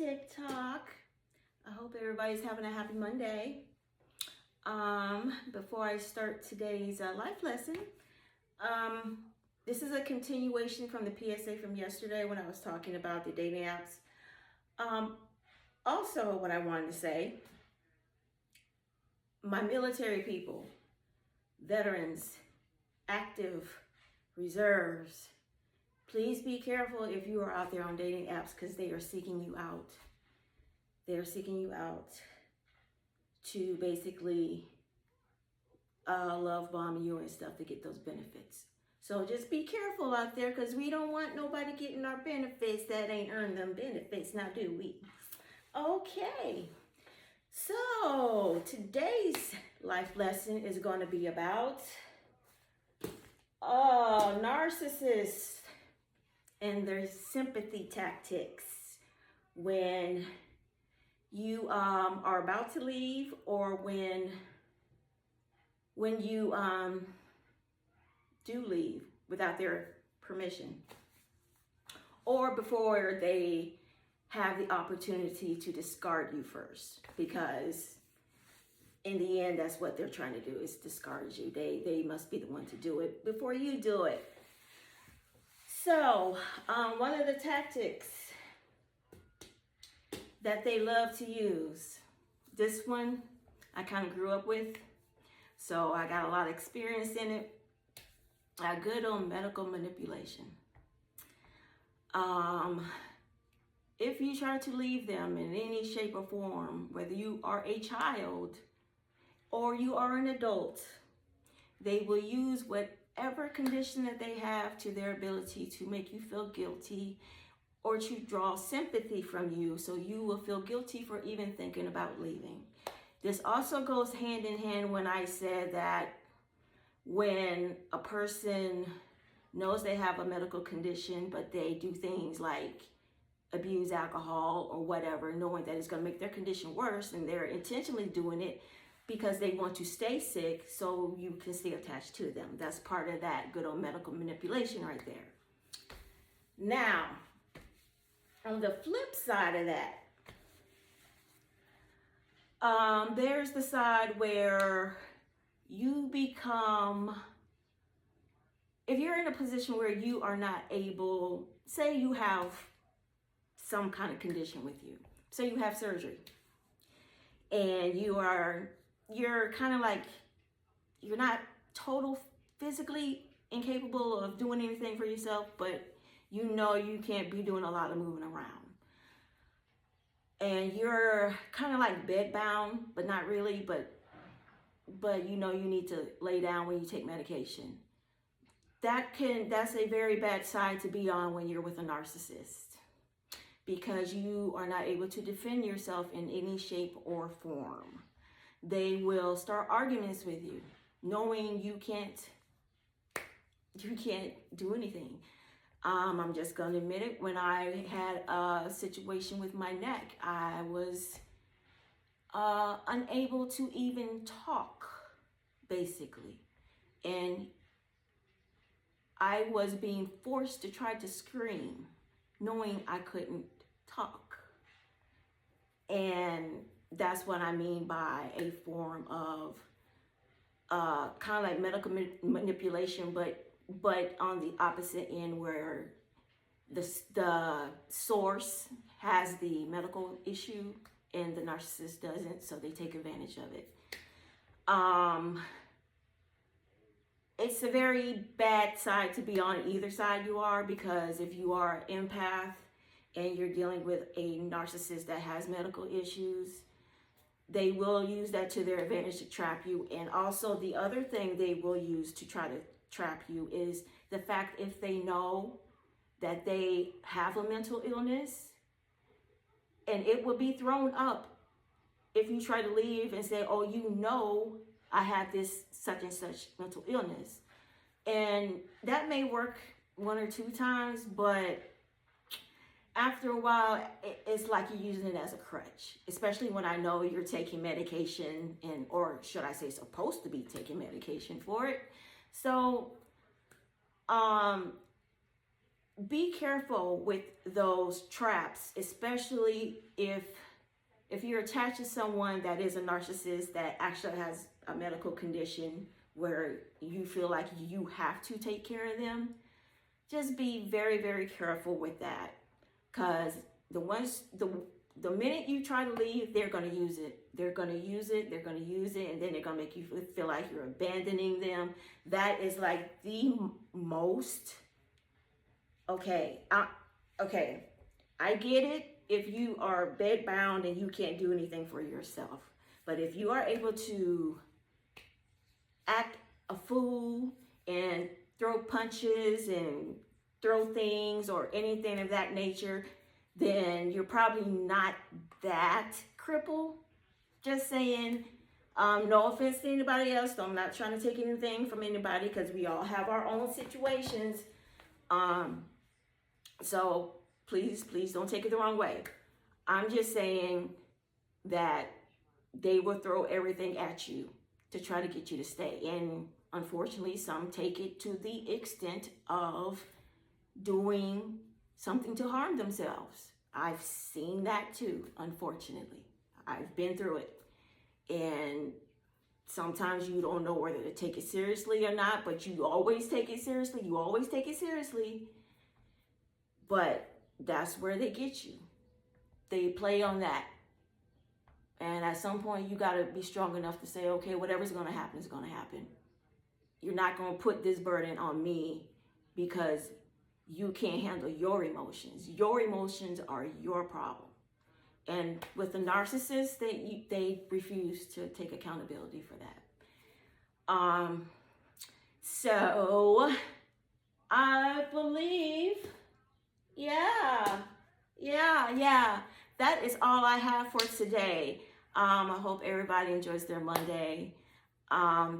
TikTok. I hope everybody's having a happy Monday. Before I start today's life lesson, this is a continuation from the PSA from yesterday when I was talking about the dating apps. Also, what I wanted to say, my military people, veterans, active, reserves, please be careful if you are out there on dating apps because they are seeking you out. They are seeking you out to basically love bomb you and stuff to get those benefits. So just be careful out there because we don't want nobody getting our benefits that ain't earned them benefits, now do we? Okay, so today's life lesson is going to be about narcissists and their sympathy tactics when you are about to leave, or when you do leave without their permission, or before they have the opportunity to discard you first, because in the end that's what they're trying to do, is discard you. They must be the one to do it before you do it. So one of the tactics that they love to use, this one I kind of grew up with, so I got a lot of experience in it. Good on medical manipulation. If you try to leave them in any shape or form, whether you are a child or you are an adult, they will use whatever condition that they have to their ability to make you feel guilty or to draw sympathy from you, so you will feel guilty for even thinking about leaving. This also goes hand in hand when I said that when a person knows they have a medical condition, but they do things like abuse alcohol or whatever, knowing that it's going to make their condition worse, and they're intentionally doing it because they want to stay sick so you can stay attached to them. That's part of that good old medical manipulation right there. Now, on the flip side of that, there's the side where you become, if you're in a position where you are not able, say you have some kind of condition with you, say you have surgery, and you're kind of like, you're not total physically incapable of doing anything for yourself, but you know you can't be doing a lot of moving around. And you're kind of like bedbound, but not really, but you know you need to lay down when you take medication. That's a very bad side to be on when you're with a narcissist, because you are not able to defend yourself in any shape or form. They will start arguments with you, knowing you can't do anything. I'm just going to admit it. When I had a situation with my neck, I was unable to even talk, basically. And I was being forced to try to scream, knowing I couldn't talk. And that's what I mean by a form of kind of like medical manipulation, but on the opposite end, where the source has the medical issue and the narcissist doesn't, so they take advantage of it. It's a very bad side to be on either side you are, because if you are an empath and you're dealing with a narcissist that has medical issues, they will use that to their advantage to trap you. And also the other thing they will use to try to trap you is the fact, if they know that they have a mental illness, and it will be thrown up if you try to leave and say, oh, you know, I have this such and such mental illness. And that may work one or two times, but after a while, it's like you're using it as a crutch, especially when I know you're taking medication, or should I say supposed to be taking medication for it. So be careful with those traps, especially if you're attached to someone that is a narcissist that actually has a medical condition where you feel like you have to take care of them. Just be very, very careful with that, because the minute you try to leave, they're going to use it. They're going to use it. They're going to use it, and then they're going to make you feel like you're abandoning them. That is like the most. Okay, I get it if you are bedbound and you can't do anything for yourself. But if you are able to act a fool and throw punches and throw things or anything of that nature, then you're probably not that crippled. Just saying. No offense to anybody else. I'm not trying to take anything from anybody, because we all have our own situations. So please don't take it the wrong way. I'm just saying that they will throw everything at you to try to get you to stay. And unfortunately, some take it to the extent of doing something to harm themselves. I've seen that too, unfortunately. I've been through it. And sometimes you don't know whether to take it seriously or not, but you always take it seriously. You always take it seriously. But that's where they get you. They play on that. And at some point, you got to be strong enough to say, okay, whatever's going to happen is going to happen. You're not going to put this burden on me because you can't handle your emotions. Your emotions are your problem. And with the narcissists, they refuse to take accountability for that. So I believe, yeah. That is all I have for today. I hope everybody enjoys their Monday.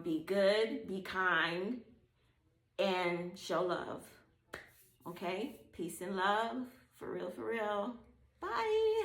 Be good, be kind, and show love. Okay? Peace and love. For real, for real. Bye.